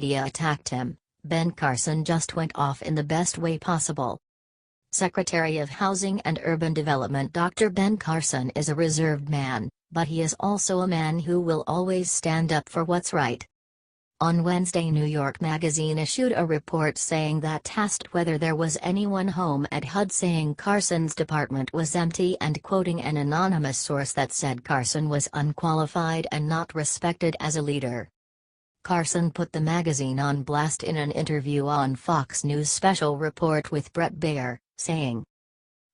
media attacked him, Ben Carson just went off in the best way possible. Secretary of Housing and Urban Development Dr. Ben Carson is a reserved man, but he is also a man who will always stand up for what's right. On Wednesday, New York Magazine issued a report saying that asked whether there was anyone home at HUD, saying Carson's department was empty and quoting an anonymous source that said Carson was unqualified and not respected as a leader. Carson put the magazine on blast in an interview on Fox News' Special Report with Bret Baier, saying,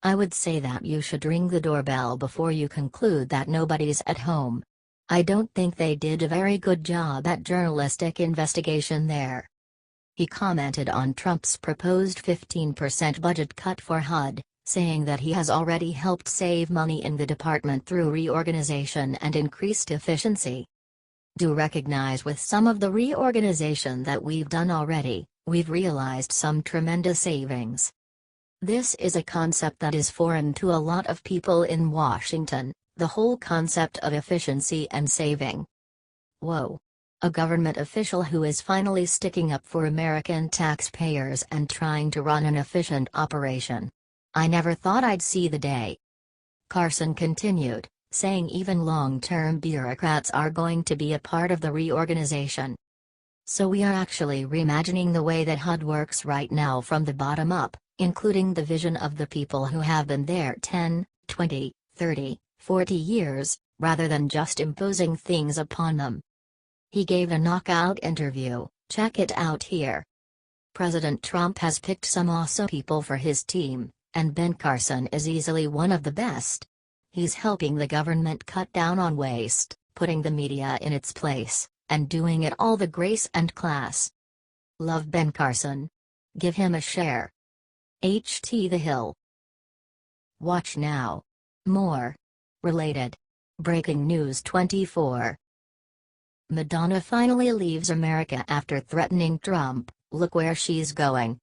"I would say that you should ring the doorbell before you conclude that nobody's at home. I don't think they did a very good job at journalistic investigation there." He commented on Trump's proposed 15% budget cut for HUD, saying that he has already helped save money in the department through reorganization and increased efficiency. "Do recognize with some of the reorganization that we've done already, we've realized some tremendous savings. This is a concept that is foreign to a lot of people in Washington, the whole concept of efficiency and saving." Whoa. A government official who is finally sticking up for American taxpayers and trying to run an efficient operation. I never thought I'd see the day. Carson continued, saying even long-term bureaucrats are going to be a part of the reorganization. "So we are actually reimagining the way that HUD works right now from the bottom up, including the vision of the people who have been there 10, 20, 30, 40 years, rather than just imposing things upon them." He gave a knockout interview, check it out here. President Trump has picked some awesome people for his team, and Ben Carson is easily one of the best. He's helping the government cut down on waste, putting the media in its place, and doing it all the grace and class. Love Ben Carson. Give him a share. HT The Hill. Watch now. More. Related. Breaking News 24. Madonna finally leaves America after threatening Trump, look where she's going.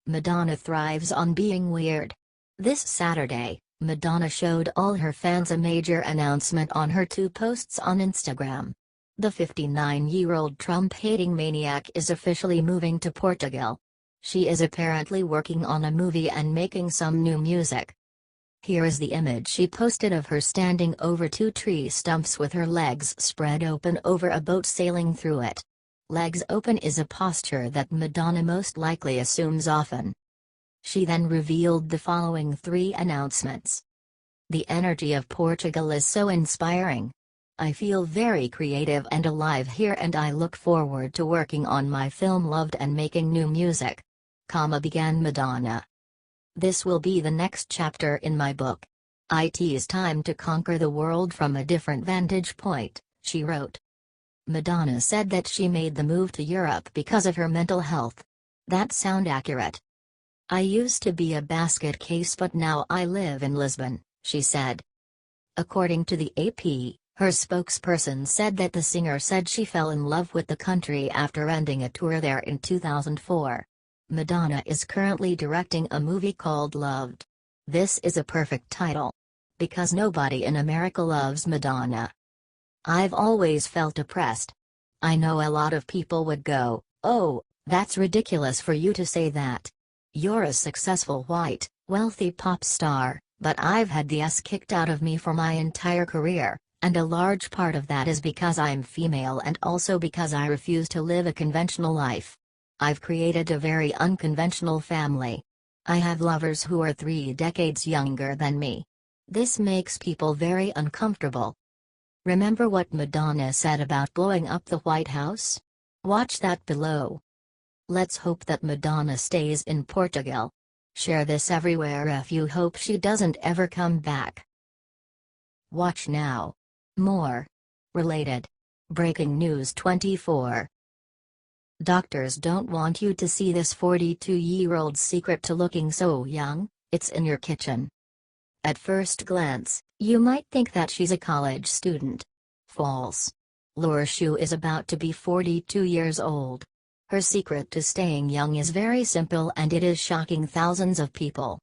Madonna thrives on being weird. This Saturday, Madonna showed all her fans a major announcement on her 2 posts on Instagram. The 59-year-old Trump-hating maniac is officially moving to Portugal. She is apparently working on a movie and making some new music. Here is the image she posted of her standing over 2 tree stumps with her legs spread open over a boat sailing through it. Legs open is a posture that Madonna most likely assumes often. She then revealed the following 3 announcements. "The energy of Portugal is so inspiring. I feel very creative and alive here, and I look forward to working on my film Loved and making new music," began Madonna. "This will be the next chapter in my book. It's time to conquer the world from a different vantage point," she wrote. Madonna said that she made the move to Europe because of her mental health. "That sound accurate? I used to be a basket case, but now I live in Lisbon," she said. According to the AP, her spokesperson said that the singer said she fell in love with the country after ending a tour there in 2004. Madonna is currently directing a movie called Loved. This is a perfect title. Because nobody in America loves Madonna. I've always felt oppressed. I know a lot of people would go, "Oh, that's ridiculous for you to say that. You're a successful white, wealthy pop star," but I've had the ass kicked out of me for my entire career, and a large part of that is because I'm female and also because I refuse to live a conventional life. I've created a very unconventional family. I have lovers who are 3 decades younger than me. This makes people very uncomfortable. Remember what Madonna said about blowing up the White House? Watch that below. Let's hope that Madonna stays in Portugal. Share this everywhere if you hope she doesn't ever come back. Watch now. More. Related. Breaking News 24. Doctors don't want you to see this 42-year-old's secret to looking so young. It's in your kitchen. At first glance, you might think that she's a college student. False. Laura Shu is about to be 42 years old. Her secret to staying young is very simple, and it is shocking thousands of people.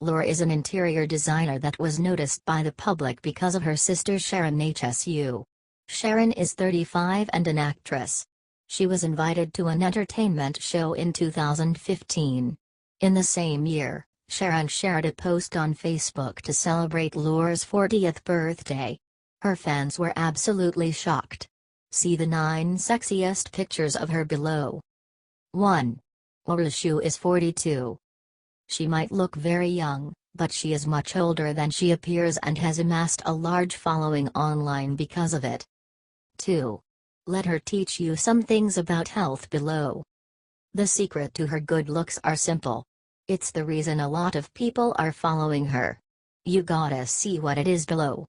Laura is an interior designer that was noticed by the public because of her sister Sharon HSU. Sharon is 35 and an actress. She was invited to an entertainment show in 2015. In the same year, Sharon shared a post on Facebook to celebrate Laura's 40th birthday. Her fans were absolutely shocked. See the 9 sexiest pictures of her below. 1. Laura is 42. She might look very young, but she is much older than she appears and has amassed a large following online because of it. 2. Let her teach you some things about health below. The secret to her good looks are simple. It's the reason a lot of people are following her. You gotta see what it is below.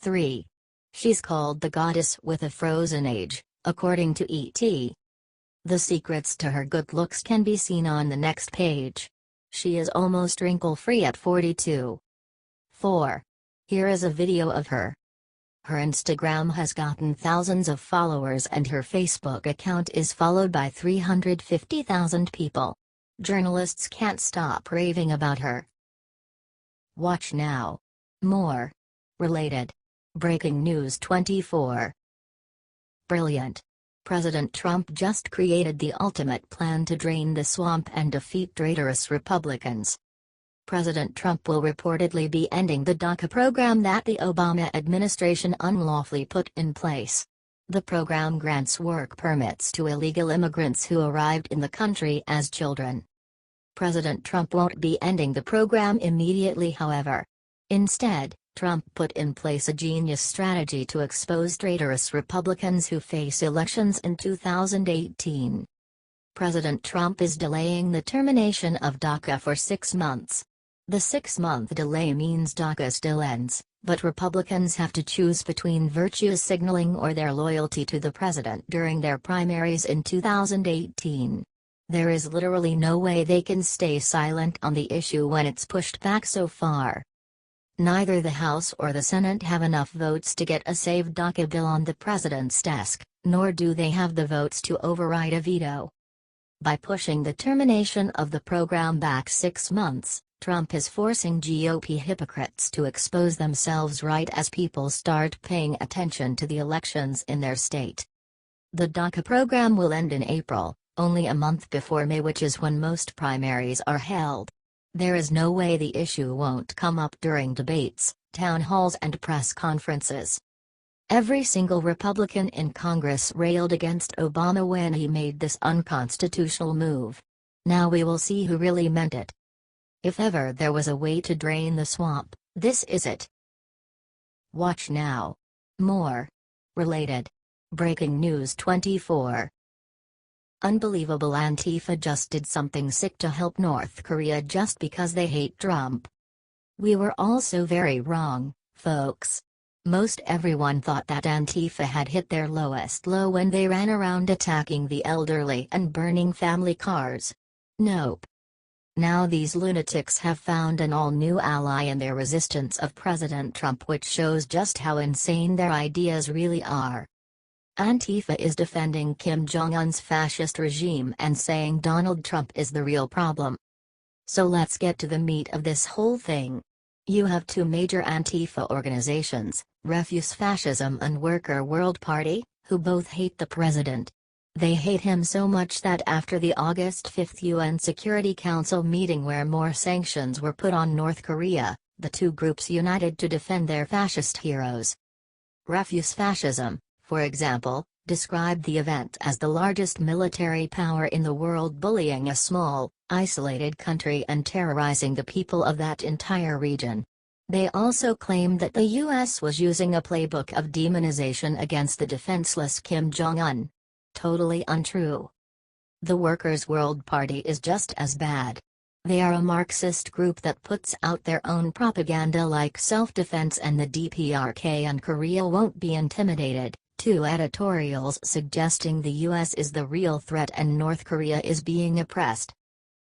3. She's called the goddess with a frozen age, according to ET. The secrets to her good looks can be seen on the next page. She is almost wrinkle-free at 42. 4. Here is a video of her. Her Instagram has gotten thousands of followers and her Facebook account is followed by 350,000 people. Journalists can't stop raving about her. Watch now. More. Related. Breaking News 24. Brilliant. President Trump just created the ultimate plan to drain the swamp and defeat traitorous Republicans. President Trump will reportedly be ending the DACA program that the Obama administration unlawfully put in place. The program grants work permits to illegal immigrants who arrived in the country as children. President Trump won't be ending the program immediately, however. Instead, Trump put in place a genius strategy to expose traitorous Republicans who face elections in 2018. President Trump is delaying the termination of DACA for 6 months. The 6-month delay means DACA still ends, but Republicans have to choose between virtue signaling or their loyalty to the president during their primaries in 2018. There is literally no way they can stay silent on the issue when it's pushed back so far. Neither the House or the Senate have enough votes to get a Save DACA bill on the president's desk, nor do they have the votes to override a veto. By pushing the termination of the program back 6 months, Trump is forcing GOP hypocrites to expose themselves right as people start paying attention to the elections in their state. The DACA program will end in April, only a month before May, which is when most primaries are held. There is no way the issue won't come up during debates, town halls and press conferences. Every single Republican in Congress railed against Obama when he made this unconstitutional move. Now we will see who really meant it. If ever there was a way to drain the swamp, this is it. Watch now. More. Related. Breaking News 24. Unbelievable. Antifa just did something sick to help North Korea just because they hate Trump. We were all so very wrong, folks. Most everyone thought that Antifa had hit their lowest low when they ran around attacking the elderly and burning family cars. Nope. Now these lunatics have found an all-new ally in their resistance of President Trump, which shows just how insane their ideas really are. Antifa is defending Kim Jong-un's fascist regime and saying Donald Trump is the real problem. So let's get to the meat of this whole thing. You have 2 major Antifa organizations, Refuse Fascism and Worker World Party, who both hate the president. They hate him so much that after the August 5 UN Security Council meeting where more sanctions were put on North Korea, the 2 groups united to defend their fascist heroes. Refuse Fascism, for example, described the event as the largest military power in the world bullying a small, isolated country and terrorizing the people of that entire region. They also claimed that the US was using a playbook of demonization against the defenseless Kim Jong-un. Totally untrue. The Workers' World Party is just as bad. They are a Marxist group that puts out their own propaganda like self-defense and the DPRK and Korea won't be intimidated. 2 editorials suggesting the US is the real threat and North Korea is being oppressed.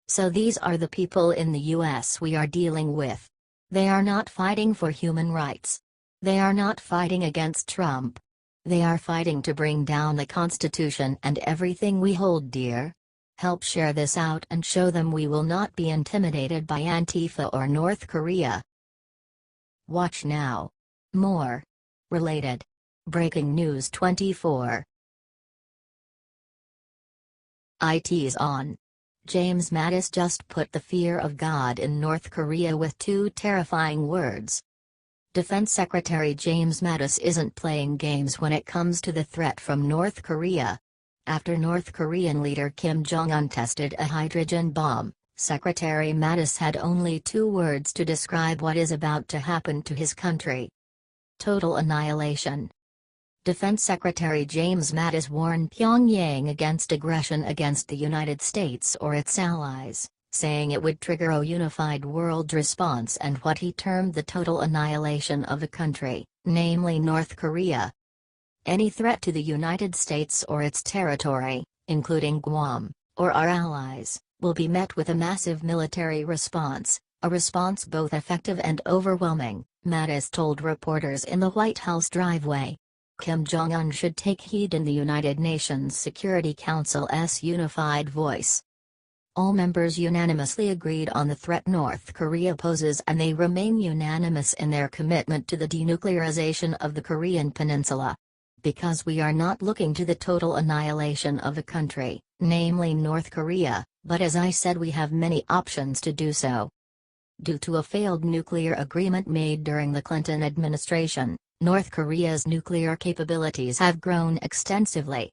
So these are the people in the US we are dealing with. They are not fighting for human rights. They are not fighting against Trump. They are fighting to bring down the Constitution and everything we hold dear. Help share this out and show them we will not be intimidated by Antifa or North Korea. Watch now. More. Related. Breaking News 24. IT's on. James Mattis just put the fear of God in North Korea with two terrifying words. Defense Secretary James Mattis isn't playing games when it comes to the threat from North Korea. After North Korean leader Kim Jong-un tested a hydrogen bomb, Secretary Mattis had only two words to describe what is about to happen to his country: total annihilation. Defense Secretary James Mattis warned Pyongyang against aggression against the United States or its allies, saying it would trigger a unified world response and what he termed the total annihilation of a country, namely North Korea. Any threat to the United States or its territory, including Guam, or our allies, will be met with a massive military response, a response both effective and overwhelming, Mattis told reporters in the White House driveway. Kim Jong-un should take heed in the United Nations Security Council's unified voice. All members unanimously agreed on the threat North Korea poses, and they remain unanimous in their commitment to the denuclearization of the Korean Peninsula. Because we are not looking to the total annihilation of a country, namely North Korea, but as I said, we have many options to do so. Due to a failed nuclear agreement made during the Clinton administration, North Korea's nuclear capabilities have grown extensively.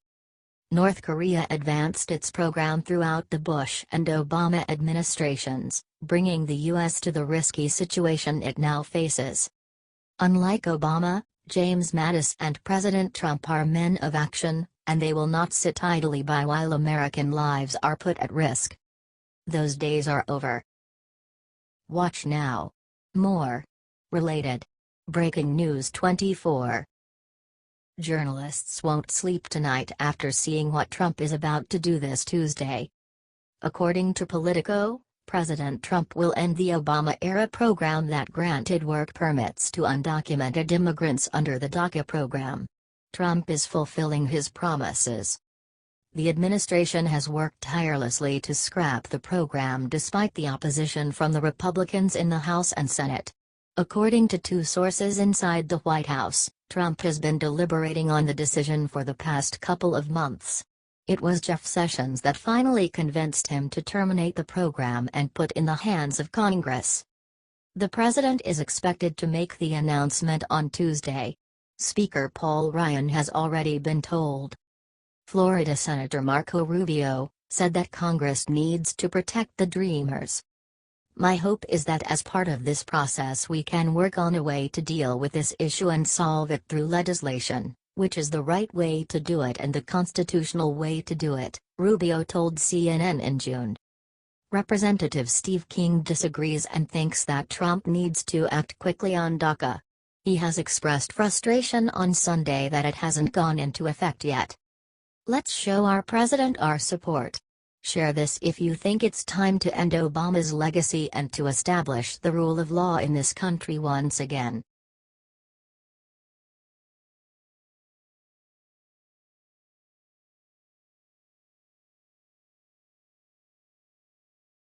North Korea advanced its program throughout the Bush and Obama administrations, bringing the U.S. to the risky situation it now faces. Unlike Obama, James Mattis and President Trump are men of action, and they will not sit idly by while American lives are put at risk. Those days are over. Watch now. More. Related. Breaking News 24. Journalists won't sleep tonight after seeing what Trump is about to do this Tuesday. According to Politico, President Trump will end the Obama-era program that granted work permits to undocumented immigrants under the DACA program. Trump is fulfilling his promises. The administration has worked tirelessly to scrap the program despite the opposition from the Republicans in the House and Senate. According to two sources inside the White House, Trump has been deliberating on the decision for the past couple of months. It was Jeff Sessions that finally convinced him to terminate the program and put in the hands of Congress. The president is expected to make the announcement on Tuesday. Speaker Paul Ryan has already been told. Florida Senator Marco Rubio said that Congress needs to protect the Dreamers. My hope is that as part of this process we can work on a way to deal with this issue and solve it through legislation, which is the right way to do it and the constitutional way to do it, Rubio told CNN in June. Representative Steve King disagrees and thinks that Trump needs to act quickly on DACA. He has expressed frustration on Sunday that it hasn't gone into effect yet. Let's show our president our support. Share this if you think it's time to end Obama's legacy and to establish the rule of law in this country once again.